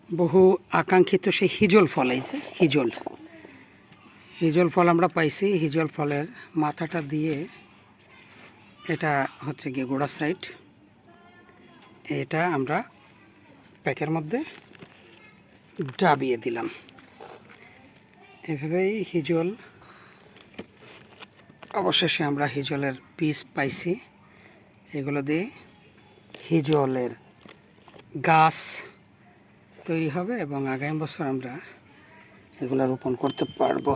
বহু আকাঙ্ক্ষিত সেই হিজল ফল, এই যে হিজল ফল আমরা পাইছি। হিজল ফলের মাথাটা দিয়ে, এটা হচ্ছে গিয়ে গোড়ার সাইড, এটা আমরা প্যাকের মধ্যে ডাবিয়ে দিলাম। এভাবেই হিজল, অবশেষে আমরা হিজলের পিস পাইছি। এগুলো দিয়ে হিজলের গাছ তৈরি হবে এবং আগামী বছর আমরা এগুলো রোপণ করতে পারবো।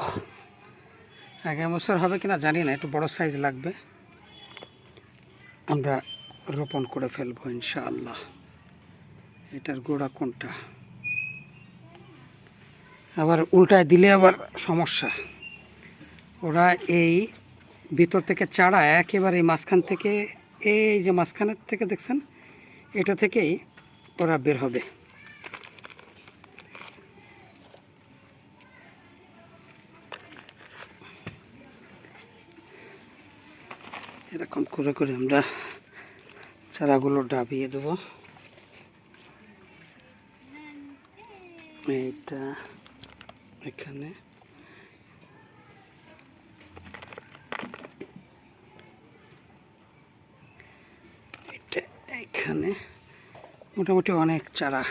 আগামী বছর হবে কিনা জানি না, একটু বড় সাইজ লাগবে, আমরা রোপণ করে ফেলবো ইনশাআল্লাহ। এটার গোড়া কোনটা, আবার উল্টায় দিলে আবার সমস্যা। ওরা এই ভিতর থেকে চারা একেবারে মাঝখান থেকে, এই যে মাঝখানের থেকে দেখছেন, এটা থেকেই ওরা বের হবে। এরকম করে করে আমরা চারাগুলো ডাবিয়ে দেব। এইটা এখানে, এটা এখানে, মোটামুটি অনেক চারা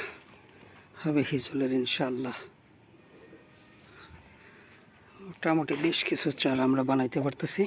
হবে হিজলের ইনশাআল্লাহ। মোটামুটি বেশ কিছু চারা আমরা বানাইতে পারতেছি।